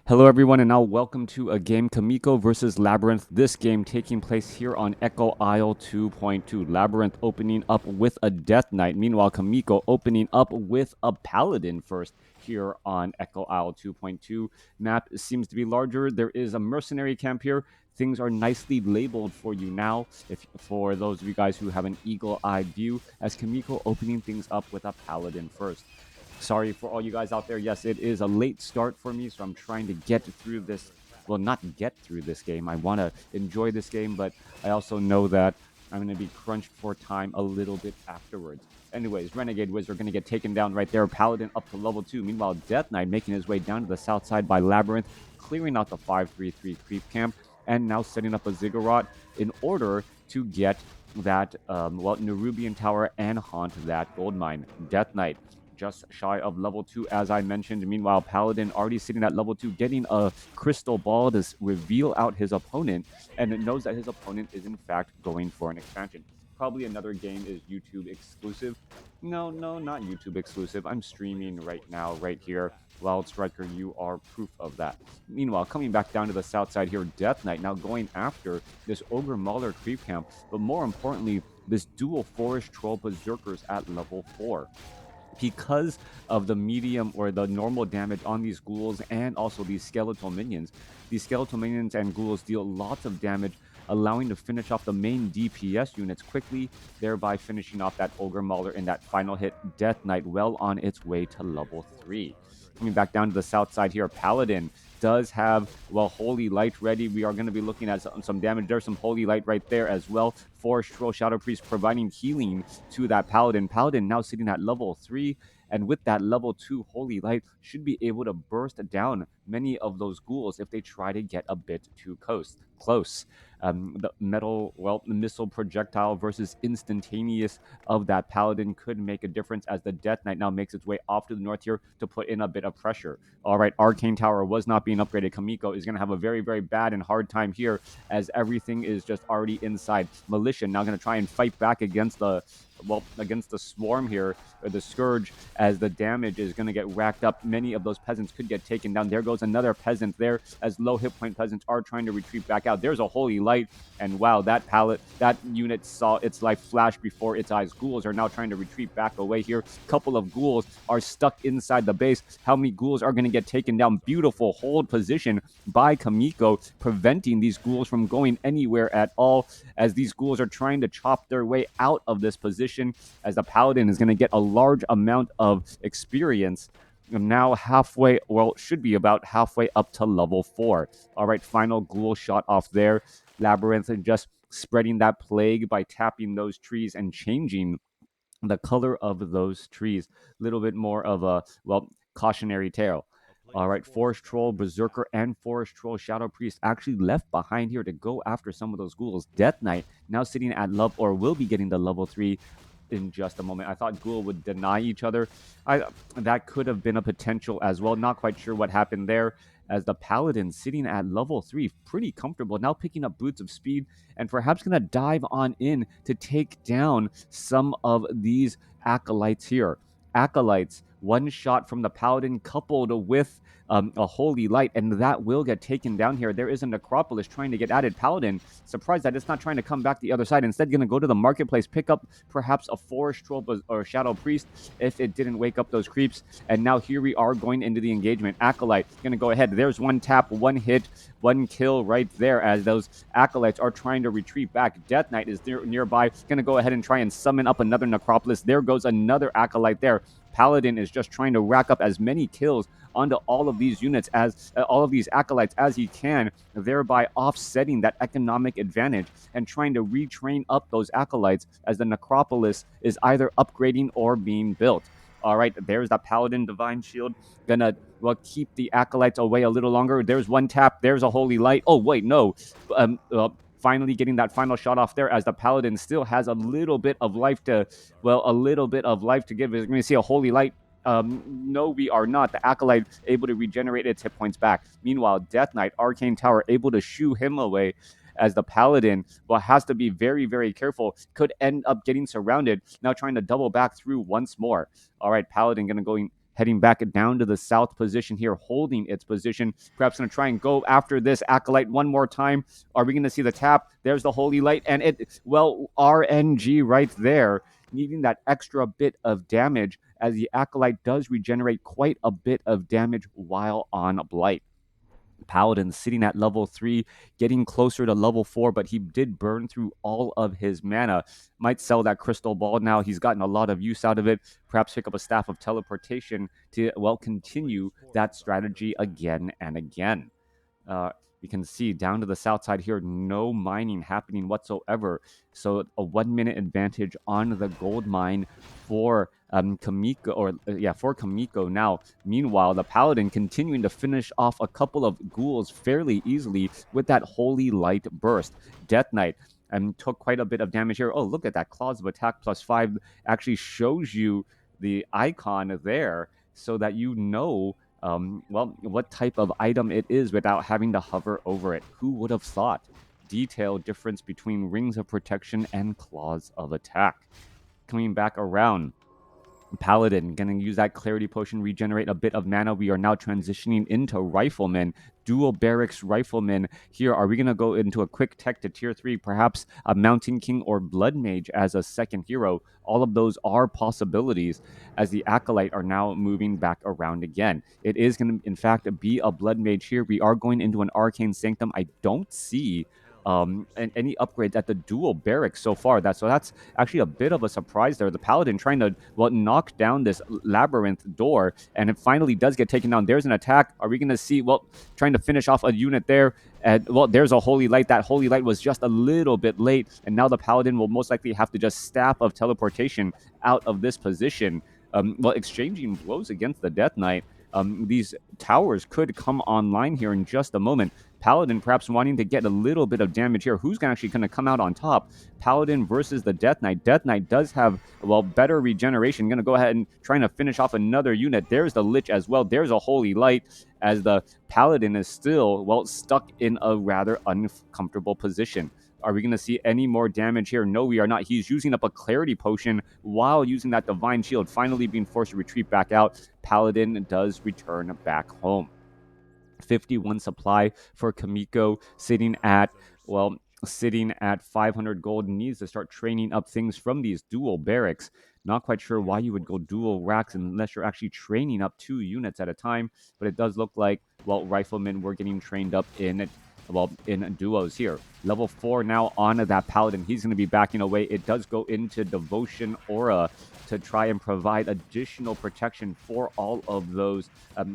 Hello everyone and now welcome to a game Chaemiko versus LabyRinth. This game taking place here on Echo Isle 2.2. LabyRinth opening up with a Death Knight. Meanwhile, Chaemiko opening up with a Paladin first here on Echo Isle 2.2. Map seems to be larger. There is a mercenary camp here. Things are nicely labeled for you now, for those of you guys who have an eagle-eyed view, as Chaemiko opening things up with a Paladin first. Sorry for all you guys out there. Yes, it is a late start for me, so I'm trying to get through this. Well, not get through this game. I want to enjoy this game, but I also know that I'm going to be crunched for time a little bit afterwards. Anyways, Renegade Wizard going to get taken down right there. Paladin up to level 2. Meanwhile, Death Knight making his way down to the south side by LabyRinth, clearing out the 533 creep camp, and now setting up a Ziggurat in order to get that, Nerubian Tower and haunt that gold mine. Death Knight just shy of level 2, as I mentioned. Meanwhile, Paladin already sitting at level 2, getting a crystal ball to reveal out his opponent, and it knows that his opponent is in fact going for an expansion. Probably another game is YouTube exclusive. No, not YouTube exclusive. I'm streaming right now, right here. Wild Striker, you are proof of that. Meanwhile, coming back down to the south side here, Death Knight now going after this Ogre Mauler creep camp, but more importantly, this dual Forest Troll Berserkers at level 4. Because of the medium or the normal damage on these ghouls and also these skeletal minions. These skeletal minions and ghouls deal lots of damage, allowing to finish off the main DPS units quickly, thereby finishing off that Ogre Mauler in that final hit. Death Knight well on its way to level 3. Coming back down to the south side here, Paladin does have, well, Holy Light ready. We are going to be looking at some damage. There's some Holy Light right there as well. Forest Troll Shadow Priest providing healing to that Paladin. Paladin now sitting at level 3, and with that level 2 Holy Light, should be able to burst down many of those ghouls if they try to get a bit too close. The missile projectile versus instantaneous of that Paladin could make a difference, as the Death Knight now makes its way off to the north here to put in a bit of pressure. All right, Arcane Tower was not being upgraded. Chaemiko is going to have a very, very bad and hard time here, as everything is just already inside. Militia now going to try and fight back against the swarm here, or the scourge, as the damage is going to get racked up. Many of those peasants could get taken down. There goes another peasant there, as low hit point peasants are trying to retreat back out. There's a Holy Light, and wow, that unit saw its life flash before its eyes. Ghouls are now trying to retreat back away here. Couple of ghouls are stuck inside the base. How many ghouls are going to get taken down? Beautiful hold position by Chaemiko, preventing these ghouls from going anywhere at all, as these ghouls are trying to chop their way out of this position, as the Paladin is going to get a large amount of experience. Now halfway, well, should be about halfway up to level 4. All right, final ghoul shot off there. LabyRinth and just spreading that plague by tapping those trees and changing the color of those trees. A little bit more of a, cautionary tale. All right, Forest Troll, Berserker, and Forest Troll Shadow Priest actually left behind here to go after some of those ghouls. Death Knight now sitting at level, or will be getting the level 3 in just a moment. I thought Ghoul would deny each other. That could have been a potential as well. Not quite sure what happened there, as the Paladin sitting at level 3, pretty comfortable, now picking up Boots of Speed, and perhaps going to dive on in to take down some of these Acolytes here. Acolytes, one shot from the Paladin coupled with a Holy Light, and that will get taken down here. There is a Necropolis trying to get added. Paladin, surprised that it's not trying to come back the other side. Instead, going to go to the marketplace, pick up perhaps a Forest Troll or Shadow Priest if it didn't wake up those creeps. And now here we are going into the engagement. Acolyte going to go ahead. There's one tap, one hit, one kill right there, as those Acolytes are trying to retreat back. Death Knight is nearby, going to go ahead and try and summon up another Necropolis. There goes another Acolyte there. Paladin is just trying to rack up as many kills onto all of these units, as all of these Acolytes, as he can, thereby offsetting that economic advantage and trying to retrain up those Acolytes, as the Necropolis is either upgrading or being built. All right, there's that Paladin Divine Shield. Gonna, keep the Acolytes away a little longer. There's one tap. There's a Holy Light. Oh, wait, no. Finally getting that final shot off there, as the Paladin still has a little bit of life to, give. We're going to see a Holy Light. No, we are not. The Acolyte able to regenerate its hit points back. Meanwhile, Death Knight, Arcane Tower, able to shoo him away, as the Paladin, has to be very, very careful. Could end up getting surrounded. Now trying to double back through once more. All right, Paladin going to heading back down to the south position here, holding its position. Perhaps going to try and go after this Acolyte one more time. Are we going to see the tap? There's the Holy Light, and it, well, RNG right there, needing that extra bit of damage as the Acolyte does regenerate quite a bit of damage while on Blight. Paladin sitting at level 3, getting closer to level 4, but he did burn through all of his mana. Might sell that crystal ball now. He's gotten a lot of use out of it. Perhaps pick up a staff of teleportation to, well, continue that strategy again and again. You can see down to the south side here, no mining happening whatsoever. So a 1 minute advantage on the gold mine for Chaemiko, or for Chaemiko now. Meanwhile, the Paladin continuing to finish off a couple of ghouls fairly easily with that Holy Light burst. Death Knight took quite a bit of damage here. Oh, look at that. Claws of Attack +5 actually shows you the icon there so that you know what type of item it is without having to hover over it. Who would have thought? Detailed difference between Rings of Protection and Claws of Attack. Coming back around, Paladin gonna use that Clarity Potion, regenerate a bit of mana. We are now transitioning into Rifleman, dual barracks Rifleman. Here, are we gonna go into a quick tech to tier 3, perhaps a Mountain King or Blood Mage as a second hero? All of those are possibilities as the Acolyte are now moving back around again. It is gonna, in fact, be a Blood Mage here. We are going into an Arcane Sanctum. I don't see any upgrades at the dual barracks so far. That's actually a bit of a surprise there. The Paladin trying to, well, knock down this Labyrinth door, and it finally does get taken down. There's an attack. Are we going to see, well, trying to finish off a unit there? And, well, there's a Holy Light. That Holy Light was just a little bit late, and now the Paladin will most likely have to just Staff of Teleportation out of this position. Well, exchanging blows against the Death Knight. These towers could come online here in just a moment. Paladin perhaps wanting to get a little bit of damage here. Who's actually going to come out on top? Paladin versus the Death Knight. Death Knight does have, well, better regeneration. Going to go ahead and trying to finish off another unit. There's the Lich as well. There's a Holy Light as the Paladin is still, well, stuck in a rather uncomfortable position. Are we going to see any more damage here? No, we are not. He's using up a Clarity Potion while using that Divine Shield, finally being forced to retreat back out. Paladin does return back home. 51 supply for Chaemiko, sitting at 500 gold. Needs to start training up things from these dual barracks. Not quite sure why you would go dual racks unless you're actually training up 2 units at a time, but it does look like, well, Riflemen were getting trained up in duos here. Level 4 now on that Paladin. He's going to be backing away. It does go into Devotion Aura to try and provide additional protection for all of those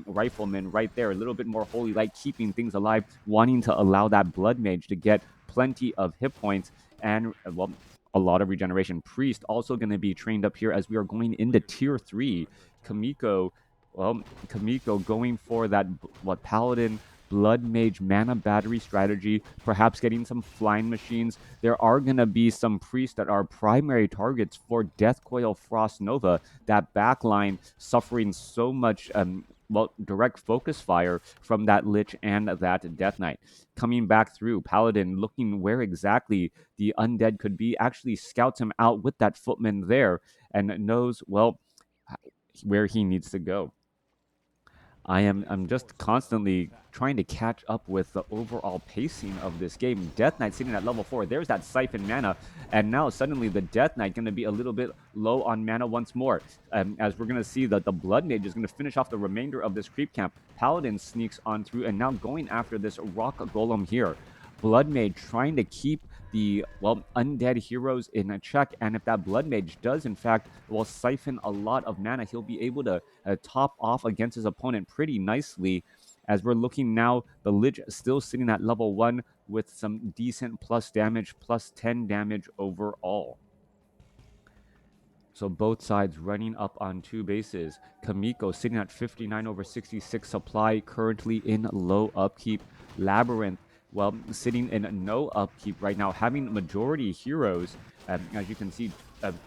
Riflemen right there. A little bit more Holy Light, keeping things alive, wanting to allow that Blood Mage to get plenty of hit points and, well, a lot of regeneration. Priest also going to be trained up here as we are going into tier 3. Chaemiko going for that, Paladin Blood Mage mana battery strategy, perhaps getting some flying machines. There are going to be some priests that are primary targets for Death Coil Frost Nova. That backline suffering so much direct focus fire from that Lich and that Death Knight. Coming back through, Paladin looking where exactly the undead could be, actually scouts him out with that footman there and knows, well, where he needs to go. I'm just constantly trying to catch up with the overall pacing of this game. Death Knight sitting at level 4. There's that Siphon mana. And now suddenly the Death Knight going to be a little bit low on mana once more. As we're going to see that the Blood Mage is going to finish off the remainder of this creep camp. Paladin sneaks on through and now going after this Rock Golem here. Blood Mage trying to keep the, well, undead heroes in a check, and if that Blood Mage does in fact, well, siphon a lot of mana, he'll be able to top off against his opponent pretty nicely. As we're looking now, the Lich still sitting at level 1 with some decent plus damage, plus 10 damage overall. So both sides running up on 2 bases. Chaemiko sitting at 59 over 66 supply, currently in low upkeep. LabyRinth, well, sitting in no upkeep right now, having majority heroes. As you can see,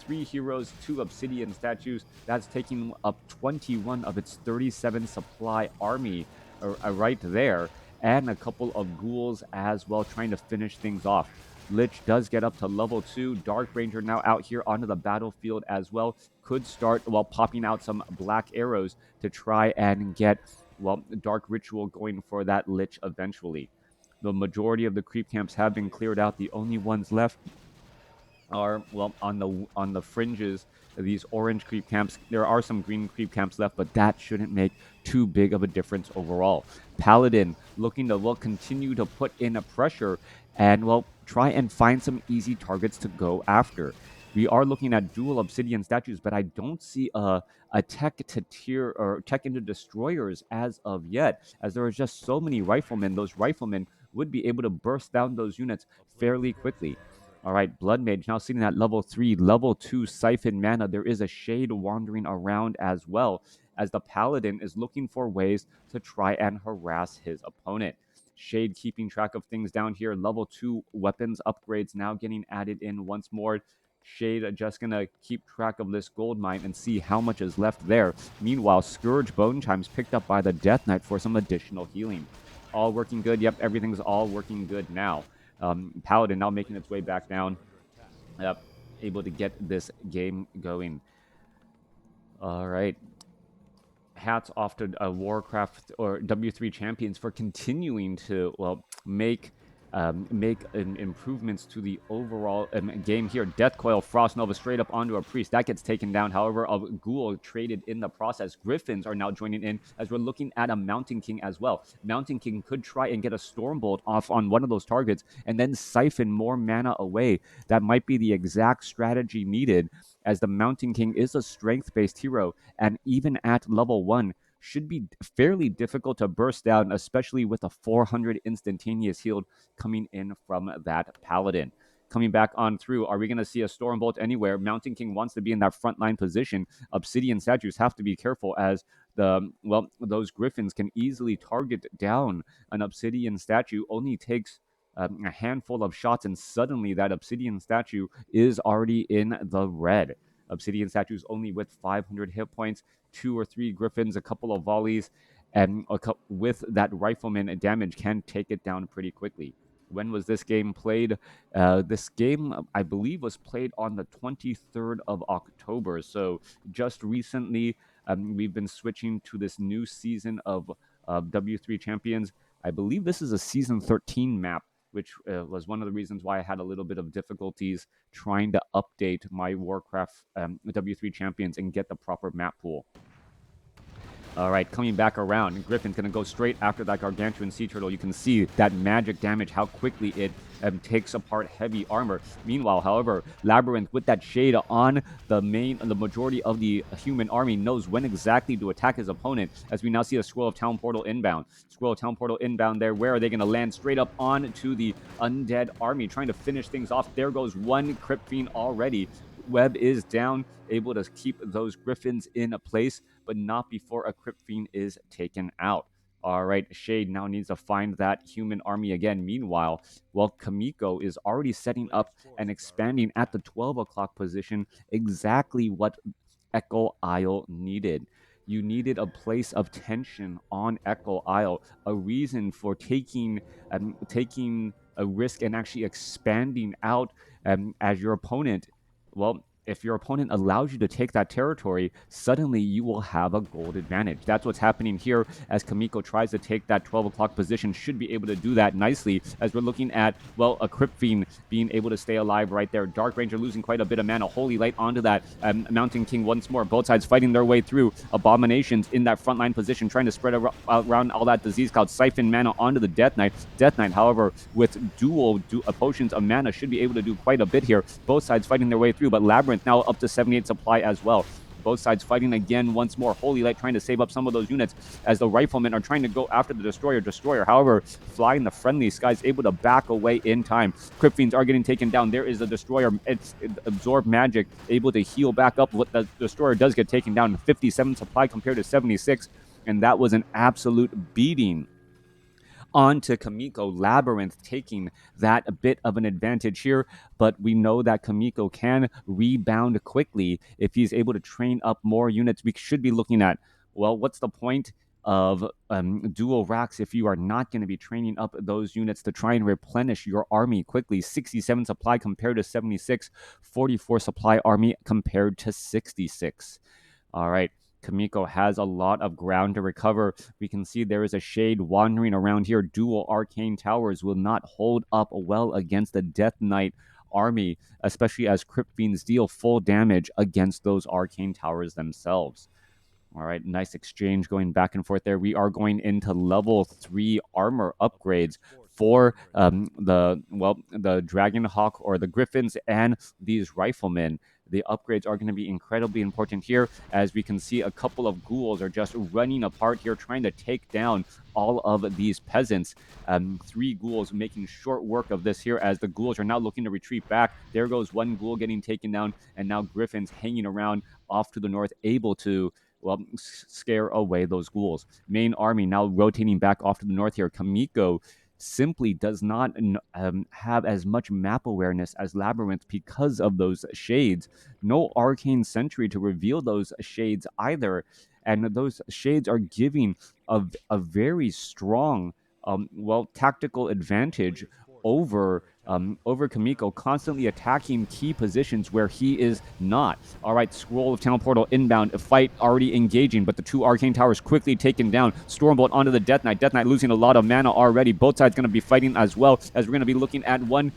3 heroes, 2 obsidian statues. That's taking up 21 of its 37 supply army right there. And a couple of ghouls as well, trying to finish things off. Lich does get up to level 2. Dark Ranger now out here onto the battlefield as well. Could start while popping out some black arrows to try and get, well, Dark Ritual going for that Lich eventually. The majority of the creep camps have been cleared out. The only ones left are, well, on the fringes of these orange creep camps. There are some green creep camps left, but that shouldn't make too big of a difference overall. Paladin looking to, well, continue to put in a pressure and, well, try and find some easy targets to go after. We are looking at dual obsidian statues, but I don't see a tech to tier or tech into destroyers as of yet, as there are just so many riflemen. Those riflemen would be able to burst down those units fairly quickly. All right, Blood Mage now sitting at level 3, level 2 Siphon Mana. There is a Shade wandering around as well, as the Paladin is looking for ways to try and harass his opponent. Shade keeping track of things down here. Level 2 weapons upgrades now getting added in once more. Shade just going to keep track of this gold mine and see how much is left there. Meanwhile, Scourge Bone Chimes picked up by the Death Knight for some additional healing. All working good. Yep, everything's all working good now. Paladin now making its way back down, able to get this game going. All right. Hats off to WarCraft or W3 champions for continuing to, well, make improvements to the overall game here. Death Coil, Frost Nova straight up onto a Priest. That gets taken down. However, a Ghoul traded in the process. Griffins are now joining in as we're looking at a Mountain King as well. Mountain King could try and get a Stormbolt off on one of those targets and then siphon more mana away. That might be the exact strategy needed, as the Mountain King is a strength-based hero, and even at level 1, should be fairly difficult to burst down, especially with a 400 instantaneous healed coming in from that Paladin. Coming back on through, are we going to see a Stormbolt anywhere? Mountain King wants to be in that frontline position. Obsidian statues have to be careful, as those Griffins can easily target down an Obsidian statue. Only takes a handful of shots, and suddenly that Obsidian statue is already in the red. Obsidian statues only with 500 hit points, 2 or 3 Griffins, a couple of volleys, and with that Rifleman damage can take it down pretty quickly. When was this game played? This game, I believe, was played on the 23rd of October. So just recently, we've been switching to this new season of W3 Champions. I believe this is a season 13 map, which was one of the reasons why I had a little bit of difficulties trying to update my WarCraft W3 Champions and get the proper map pool. All right, coming back around, Griffin's going to go straight after that Gargantuan Sea Turtle. You can see that magic damage, how quickly it takes apart heavy armor. Meanwhile, however, LabyRinth with that shade on the majority of the human army knows when exactly to attack his opponent, as we now see a Scroll of Town Portal inbound. Scroll of Town Portal inbound there. Where are they going to land? Straight up onto the undead army, trying to finish things off. There goes one Crypt Fiend already. Web is down, able to keep those Griffins in place, but not before a Crypt Fiend is taken out. All right, Shade now needs to find that human army again. Meanwhile, well, Chaemiko is already setting up and expanding at the 12 o'clock position, exactly what Echo Isle needed. You needed a place of tension on Echo Isle, a reason for taking a risk and actually expanding out as your opponent. Well, if your opponent allows you to take that territory, suddenly you will have a gold advantage. That's what's happening here as Chaemiko tries to take that 12 o'clock position. Should be able to do that nicely, as we're looking at, well, a Crypt Fiend being able to stay alive right there. Dark Ranger losing quite a bit of mana. Holy Light onto that Mountain King once more. Both sides fighting their way through. Abominations in that frontline position, trying to spread around all that Disease Cloud. Siphon mana onto the Death Knight. Death Knight, however, with dual potions of mana, should be able to do quite a bit here. Both sides fighting their way through, but LabyRinth now up to 78 supply as well. Both sides fighting again once more. Holy Light trying to save up some of those units, as the Riflemen are trying to go after the Destroyer. However, Fly in the friendly skies able to back away in time. Crypt Fiends are getting taken down. There is the Destroyer. It's absorb magic, able to heal back up. What the Destroyer does get taken down. 57 supply compared to 76, and that was an absolute beating on to Chaemiko. LabyRinth taking that bit of an advantage here, but we know that Chaemiko can rebound quickly if he's able to train up more units. We should be looking at, well, what's the point? of dual racks if you are not going to be training up those units to try and replenish your army quickly. 67 supply compared to 76, 44 supply army compared to 66. All right. Chaemiko has a lot of ground to recover. We can see there is a shade wandering around here. Dual arcane towers will not hold up well against the Death Knight army, especially as Crypt Fiends deal full damage against those arcane towers themselves. All right, nice exchange going back and forth there. We are going into level 3 armor upgrades for the Dragonhawk or the Griffins and these riflemen. The upgrades are going to be incredibly important here, as we can see a couple of ghouls are just running apart here, trying to take down all of these peasants. 3 ghouls making short work of this here, as the ghouls are now looking to retreat back. There goes one ghoul getting taken down, and now Griffins hanging around off to the north, able to scare away those ghouls. Main army now rotating back off to the north here. Chaemiko simply does not have as much map awareness as LabyRinth because of those shades. No arcane sentry to reveal those shades either. And those shades are giving a very strong, tactical advantage over Chaemiko, constantly attacking key positions where he is not. All right, Scroll of Town Portal inbound, a fight already engaging, but the 2 arcane towers quickly taken down. Stormbolt onto the Death Knight. Death Knight losing a lot of mana already. Both sides going to be fighting as well, as we're going to be looking at one,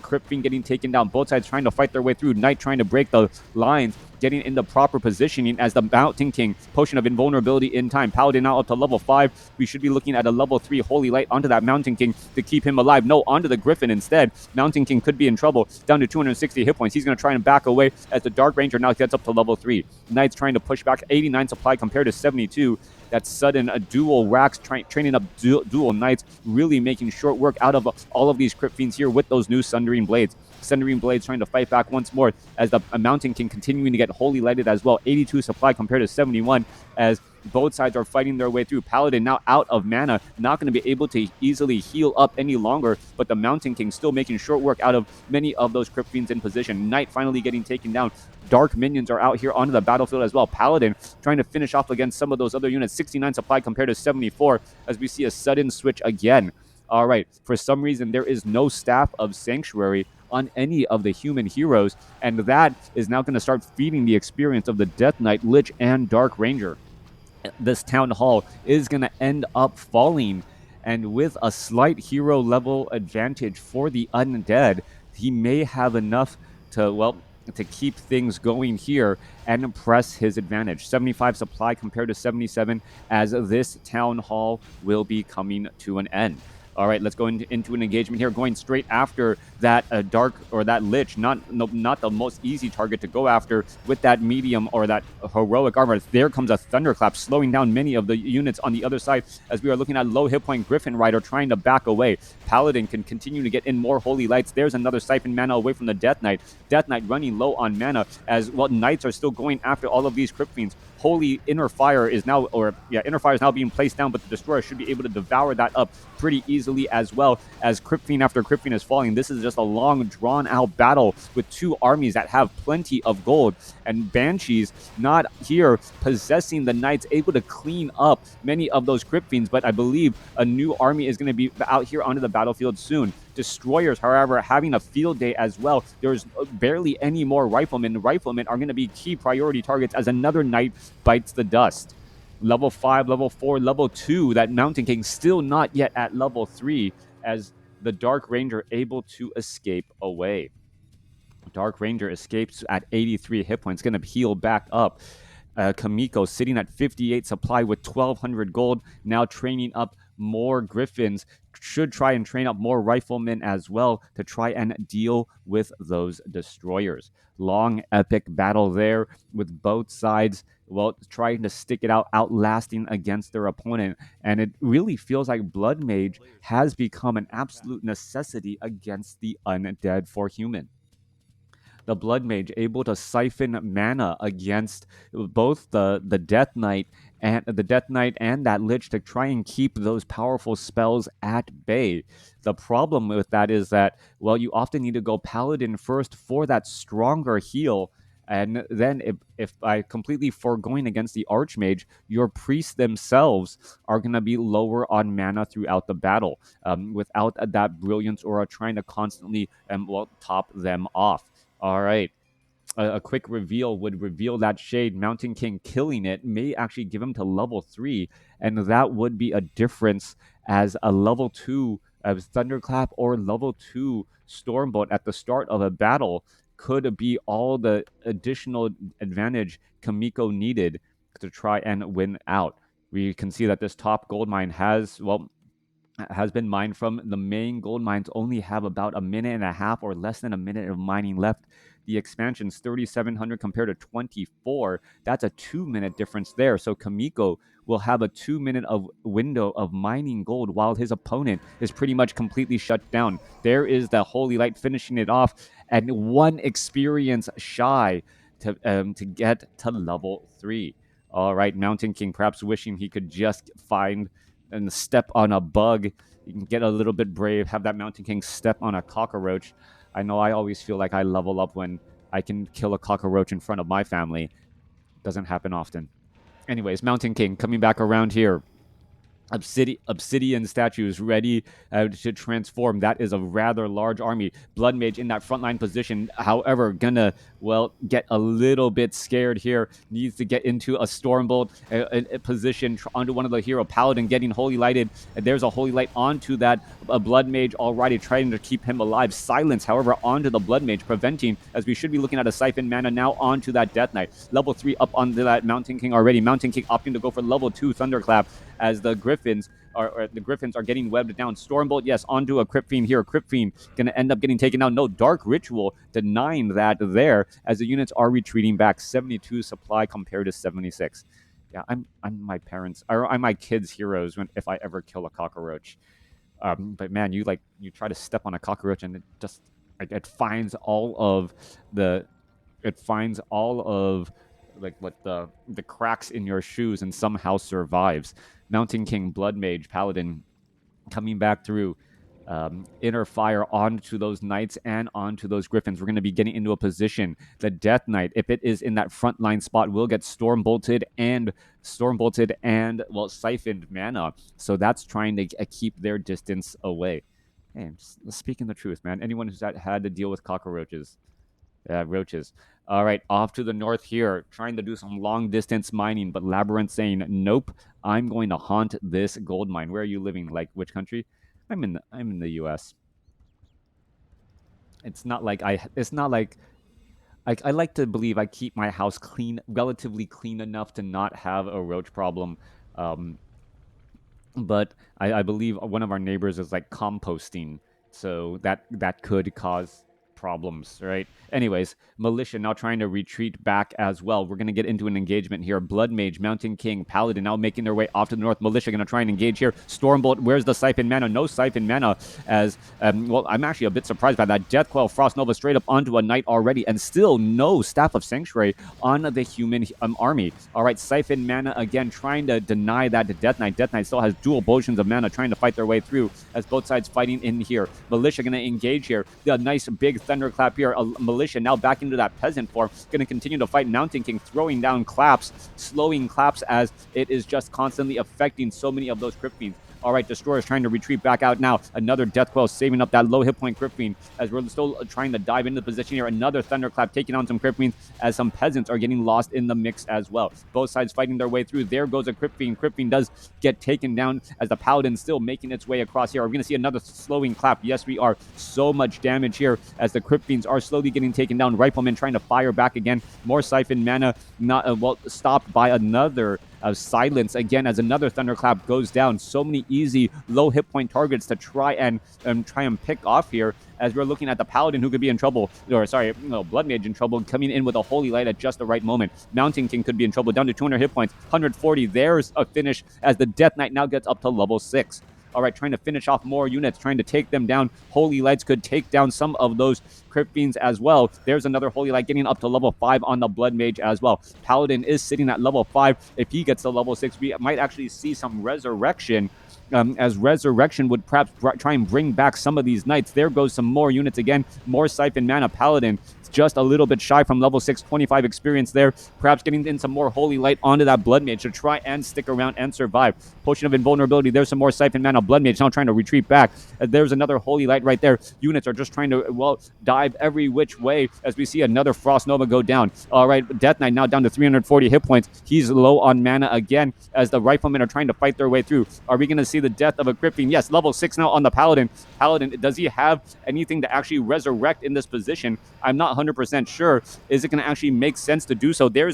Crypt Fiend getting taken down. Both sides trying to fight their way through. Knight trying to break the lines, getting in the proper positioning as the Mountain King, Potion of Invulnerability in time. Paladin now up to level 5. We should be looking at a level 3 Holy Light onto that Mountain King to keep him alive. No, onto the Griffin instead. Mountain King could be in trouble. Down to 260 hit points. He's going to try and back away as the Dark Ranger now gets up to level 3. Knight's trying to push back. 89 supply compared to 72. That sudden dual racks, training up dual knights, really making short work out of all of these Crypt Fiends here with those new Sundering Blades. Sundering Blades trying to fight back once more, as the Mountain King continuing to get Holy Lighted as well. 82 supply compared to 71, as both sides are fighting their way through. Paladin now out of mana, not going to be able to easily heal up any longer, but the Mountain King still making short work out of many of those Crypt Fiends in position. Knight finally getting taken down. Dark minions are out here onto the battlefield as well. Paladin trying to finish off against some of those other units. 69 supply compared to 74, as we see a sudden switch again. All right, for some reason, there is no Staff of Sanctuary on any of the human heroes, and that is now going to start feeding the experience of the Death Knight, Lich, and Dark Ranger. This Town Hall is going to end up falling, and with a slight hero level advantage for the Undead, he may have enough to keep things going here and press his advantage. 75 supply compared to 77, as this Town Hall will be coming to an end. All right, let's go into an engagement here, going straight after that Dark or that Lich. Not the most easy target to go after with that medium or that heroic armor. There comes a Thunderclap, slowing down many of the units on the other side, as we are looking at low hit point Griffin Rider trying to back away. Paladin can continue to get in more Holy Lights. There's another Siphon mana away from the Death Knight. Death Knight running low on mana, as Knights are still going after all of these Crypt Fiends. Holy Inner Fire is now, Inner Fire is now being placed down, but the Destroyer should be able to devour that up pretty easily, as well as Crypt Fiend after Crypt Fiend is falling. This is just a long, drawn-out battle with 2 armies that have plenty of gold, and Banshees not here possessing the Knights, able to clean up many of those Crypt Fiends, but I believe a new army is going to be out here onto the battlefield soon. Destroyers, however, having a field day as well. There's barely any more Riflemen. Riflemen are going to be key priority targets as another Knight bites the dust. Level 5, level 4, level 2, that Mountain King still not yet at level 3, as the Dark Ranger able to escape away. Dark Ranger escapes at 83 hit points, going to heal back up. Chaemiko sitting at 58 supply with 1,200 gold, now training up more Griffins. Should try and train up more Riflemen as well to try and deal with those Destroyers. Long, epic battle there with both sides, trying to stick it out, outlasting against their opponent. And it really feels like Blood Mage has become an absolute necessity against the Undead for human. The Blood Mage able to siphon mana against both the Death Knight and that Lich to try and keep those powerful spells at bay. The problem with that is that, you often need to go Paladin first for that stronger heal, And then if by completely foregoing against the Archmage, your priests themselves are going to be lower on mana throughout the battle, without that Brilliance Aura trying to constantly top them off. All right. A quick reveal would reveal that Shade. Mountain King killing it may actually give him to level 3, and that would be a difference as a level 2 Thunderclap or level 2 Stormbolt at the start of a battle could be all the additional advantage Chaemiko needed to try and win out. We can see that this top gold mine has been mined from. The main gold mines only have about a minute and a half or less than a minute of mining left. The expansion's 3,700 compared to 24. That's a 2-minute difference there. So Chaemiko will have a 2-minute of window of mining gold while his opponent is pretty much completely shut down. There is the Holy Light finishing it off, and one experience shy to get to level 3. All right, Mountain King perhaps wishing he could just find and step on a bug. You can get a little bit brave, have that Mountain King step on a cockroach. I know I always feel like I level up when I can kill a cockroach in front of my family. Doesn't happen often. Anyways, Mountain King coming back around here. Obsidian statues ready to transform. That is a rather large army. Blood Mage in that frontline position, however, gonna, get a little bit scared here. Needs to get into a Stormbolt position onto one of the hero. Paladin getting Holy Lighted. There's a Holy Light onto that Blood Mage already, trying to keep him alive. Silence, however, onto the Blood Mage, preventing, as we should be looking at a Siphon Mana now onto that Death Knight. Level 3 up onto that Mountain King already. Mountain King opting to go for level 2 Thunderclap as the Griffins are getting webbed down. Stormbolt, yes, onto a Crypt Fiend here. Crypt Fiend going to end up getting taken down. No, Dark Ritual denying that there as the units are retreating back. 72 supply compared to 76. Yeah, I'm my parents, or I'm my kids' heroes if I ever kill a cockroach. But man, you try to step on a cockroach and it just it finds all of the the cracks in your shoes and somehow survives. Mountain King, Blood Mage, Paladin coming back through. Inner fire onto those knights and onto those griffins. We're going to be getting into a position. The Death Knight, if it is in that frontline spot, will get stormbolted and siphoned mana. So that's trying to keep their distance away. Hey, I'm just speaking the truth, man. Anyone who's had to deal with cockroaches, roaches. All right, off to the north here, trying to do some long distance mining, but LabyRinth saying, nope, I'm going to haunt this gold mine. Where are you living? Like, which country? I'm in the US. It's not like I like to believe I keep my house clean, relatively clean enough to not have a roach problem. But I believe one of our neighbors is like composting, so that could cause problems, right? Anyways, Militia now trying to retreat back as well. We're going to get into an engagement here. Blood Mage, Mountain King, Paladin now making their way off to the north. Militia going to try and engage here. Stormbolt, where's the Siphon Mana? No Siphon Mana as, I'm actually a bit surprised by that. Deathquell, Frost Nova straight up onto a Knight already, and still no Staff of Sanctuary on the human army. All right, Siphon Mana again, trying to deny that to Death Knight. Death Knight still has dual potions of mana, trying to fight their way through as both sides fighting in here. Militia going to engage here. The nice big thunderclap here. Militia now back into that peasant form, going to continue to fight. Mountain King throwing down claps, slowing claps as it is just constantly affecting so many of those Crypt Fiends. All right, Destroyer's trying to retreat back out now. Another Deathquell saving up that low hit point Crypt Fiend as we're still trying to dive into the position here. Another Thunderclap taking on some Crypt Fiends as some peasants are getting lost in the mix as well. Both sides fighting their way through. There goes a Crypt Fiend. Crypt Fiend does get taken down as the Paladin still making its way across here. Are we going to see another slowing clap? Yes, we are. So much damage here as the Crypt Fiends are slowly getting taken down. Rifleman trying to fire back again. More Siphon Mana not stopped by another silence again as another thunderclap goes down. So many easy low hit point targets to try and pick off here as we're looking at the Paladin who could be in trouble, Blood Mage in trouble, coming in with a Holy Light at just the right moment. Mountain King could be in trouble, down to 200 hit points, 140. There's a finish as the Death Knight now gets up to level 6. All right, trying to finish off more units, trying to take them down. Holy Lights could take down some of those Crypt Fiends as well. There's another Holy Light getting up to level 5 on the Blood Mage as well. Paladin is sitting at level 5. If he gets to level 6, we might actually see some resurrection as Resurrection would perhaps try and bring back some of these knights. There goes some more units again, more Siphon Mana. Paladin just a little bit shy from level 6, 25 experience there, perhaps getting in some more Holy Light onto that Blood Mage to try and stick around and survive. Potion of Invulnerability, there's some more Siphon Mana. Blood Mage now trying to retreat back. There's another Holy Light right there. Units are just trying to, well, dive every which way as we see another Frost Nova go down. All right, Death Knight now down to 340 hit points. He's low on mana again as the Riflemen are trying to fight their way through. Are we going to see the death of a Crypt Fiend? Yes, level 6 now on the Paladin. Paladin, does he have anything to actually resurrect in this position? I'm not 100% sure. Is it going to actually make sense to do so? There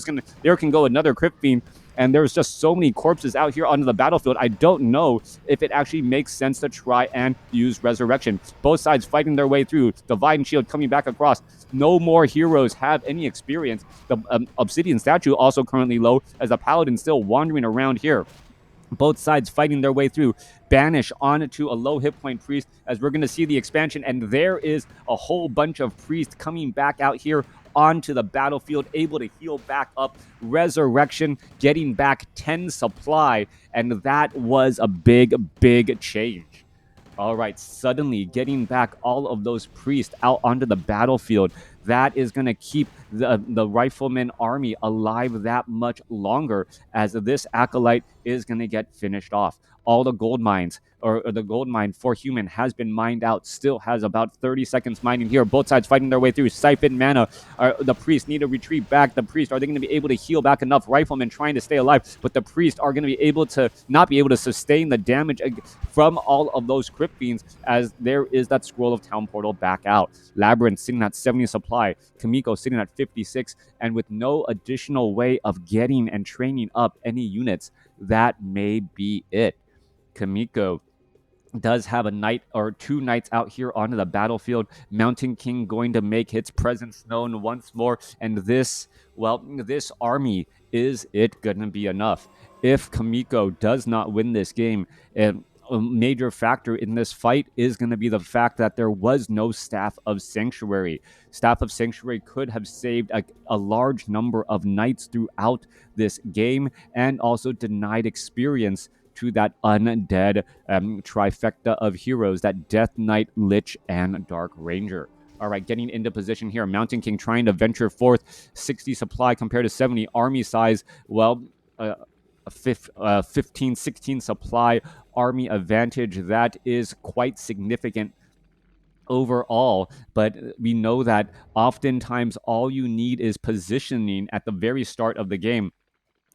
can go another Crypt Fiend, and there's just so many corpses out here onto the battlefield. I don't know if it actually makes sense to try and use Resurrection. Both sides fighting their way through. Divine Shield coming back across. No more heroes have any experience. The Obsidian Statue also currently low as the Paladin still wandering around here. Both sides fighting their way through. Banish onto a low hit point priest as we're going to see the expansion, and there is a whole bunch of priests coming back out here onto the battlefield, able to heal back up. Resurrection getting back 10 supply, and that was a big change. All right, suddenly getting back all of those priests out onto the battlefield, that is going to keep the Rifleman army alive that much longer, as this Acolyte is going to get finished off. All the gold mines, or the gold mine for human has been mined out, still has about 30 seconds mining here. Both sides fighting their way through. Siphon Mana. The priests need to retreat back. The priest, are they going to be able to heal back enough? Riflemen trying to stay alive, but the priest are going to be able to not be able to sustain the damage from all of those Crypt Fiends, as there is that Scroll of Town Portal back out. LabyRinth sitting at 70 supply. Chaemiko sitting at 56, and with no additional way of getting and training up any units, that may be it. Chaemiko does have a knight or two knights out here onto the battlefield. Mountain King going to make its presence known once more, and this army, is it going to be enough? If Chaemiko does not win this game, a major factor in this fight is going to be the fact that there was no Staff of Sanctuary. Staff of Sanctuary could have saved a large number of knights throughout this game, and also denied experience to that undead trifecta of heroes, that Death Knight, Lich, and Dark Ranger. All right, getting into position here. Mountain King trying to venture forth. 60 supply compared to 70. Army size, well, 15, 16 supply army advantage. That is quite significant overall, but we know that oftentimes all you need is positioning at the very start of the game.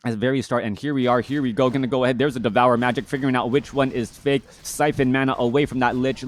At the very start, and here we go, gonna go ahead. There's a Devour Magic, figuring out which one is fake. Siphon Mana away from that Lich,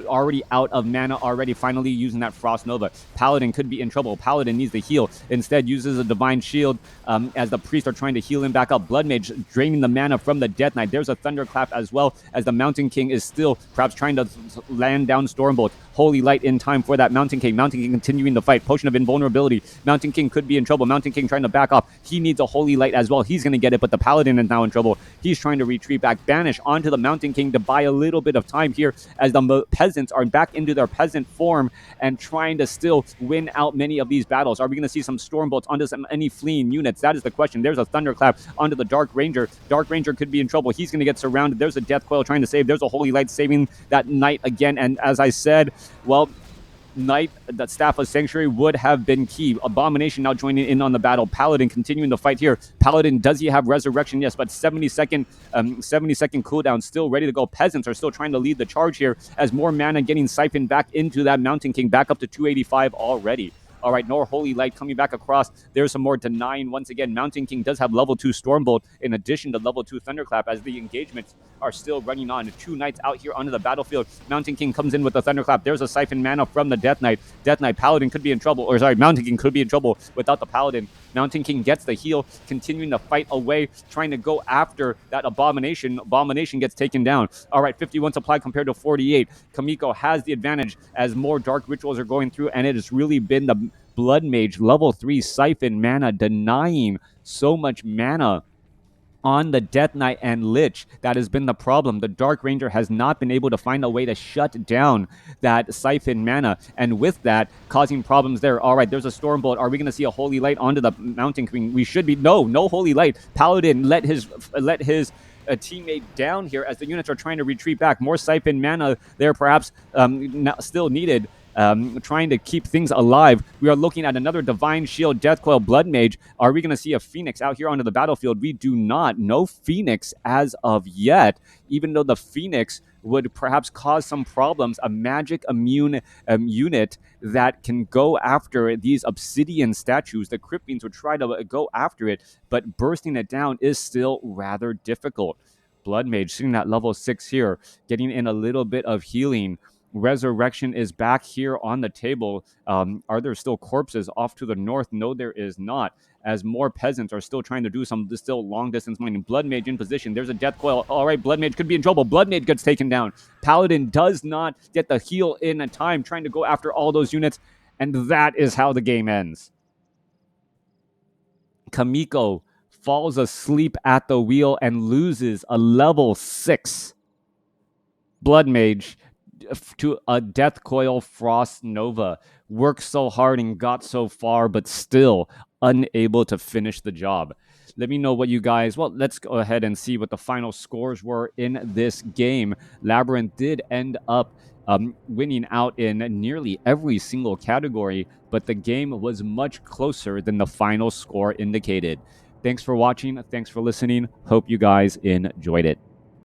already out of mana already, finally using that Frost Nova. Paladin could be in trouble. Paladin needs to heal. Instead uses a Divine Shield as the priests are trying to heal him back up. Blood Mage draining the mana from the Death Knight. There's a Thunderclap as well, as the Mountain King is still perhaps trying to land down Stormbolt. Holy Light in time for that Mountain King. Mountain King continuing the fight. Potion of Invulnerability. Mountain King could be in trouble. Mountain King trying to back off. He needs a Holy Light as well. He's going to get it, but the Paladin is now in trouble. He's trying to retreat back. Banish onto the Mountain King to buy a little bit of time here, as the peasants are back into their peasant form and trying to still win out many of these battles. Are we going to see some Stormbolts onto any fleeing units? That is the question. There's a Thunderclap onto the Dark Ranger. Dark Ranger could be in trouble. He's going to get surrounded. There's a Death Coil trying to save. There's a Holy Light saving that Knight again. And as I said, well, Knight, that Staff of Sanctuary would have been key. Abomination now joining in on the battle. Paladin continuing the fight here. Paladin, does he have Resurrection? Yes, but 70-second cooldown, still ready to go. Peasants are still trying to lead the charge here, as more mana getting siphoned back into that Mountain King, back up to 285 already. All right, Nor Holy Light coming back across. There's some more denying once again. Mountain King does have level 2 Stormbolt in addition to level 2 Thunderclap, as the engagements are still running on. Two knights out here onto the battlefield. Mountain King comes in with the Thunderclap. There's a Siphon Mana from the Death Knight. Death Knight, Paladin could be in trouble. Or sorry, Mountain King could be in trouble without the Paladin. Mountain King gets the heal, continuing to fight away, trying to go after that Abomination. Abomination gets taken down. All right, 51 supply compared to 48. Chaemiko has the advantage as more Dark Rituals are going through, and it has really been the Blood Mage level 3 Siphon Mana denying so much mana on the Death Knight and Lich. That has been the problem. The Dark Ranger has not been able to find a way to shut down that Siphon Mana, and with that, causing problems there. All right, there's a Stormbolt. Are we going to see a Holy Light onto the Mountain King? We should be. No Holy Light. Paladin let his a teammate down here as the units are trying to retreat back. More siphon mana there, perhaps still needed. Trying to keep things alive. We are looking at another Divine Shield, Deathcoil, Blood Mage. Are we going to see a Phoenix out here onto the battlefield? We do not. No Phoenix as of yet, even though the Phoenix would perhaps cause some problems. A magic immune unit that can go after these obsidian statues. The Crypt Fiends would try to go after it, but bursting it down is still rather difficult. Blood Mage sitting at level 6 here, getting in a little bit of healing. Resurrection is back here on the table. Are there still corpses off to the north? No, there is not. As more peasants are still trying to do some still long distance mining. Blood Mage in position. There's a death coil. All right, Blood Mage could be in trouble. Blood Mage gets taken down. Paladin does not get the heal in time, trying to go after all those units, and that is how the game ends. Chaemiko falls asleep at the wheel and loses a level 6 Blood Mage to a Death Coil Frost Nova. Worked so hard and got so far, but still unable to finish the job. Let me know what you guys... Well, let's go ahead and see what the final scores were in this game. LabyRinth did end up winning out in nearly every single category, but the game was much closer than the final score indicated. Thanks for watching. Thanks for listening. Hope you guys enjoyed it.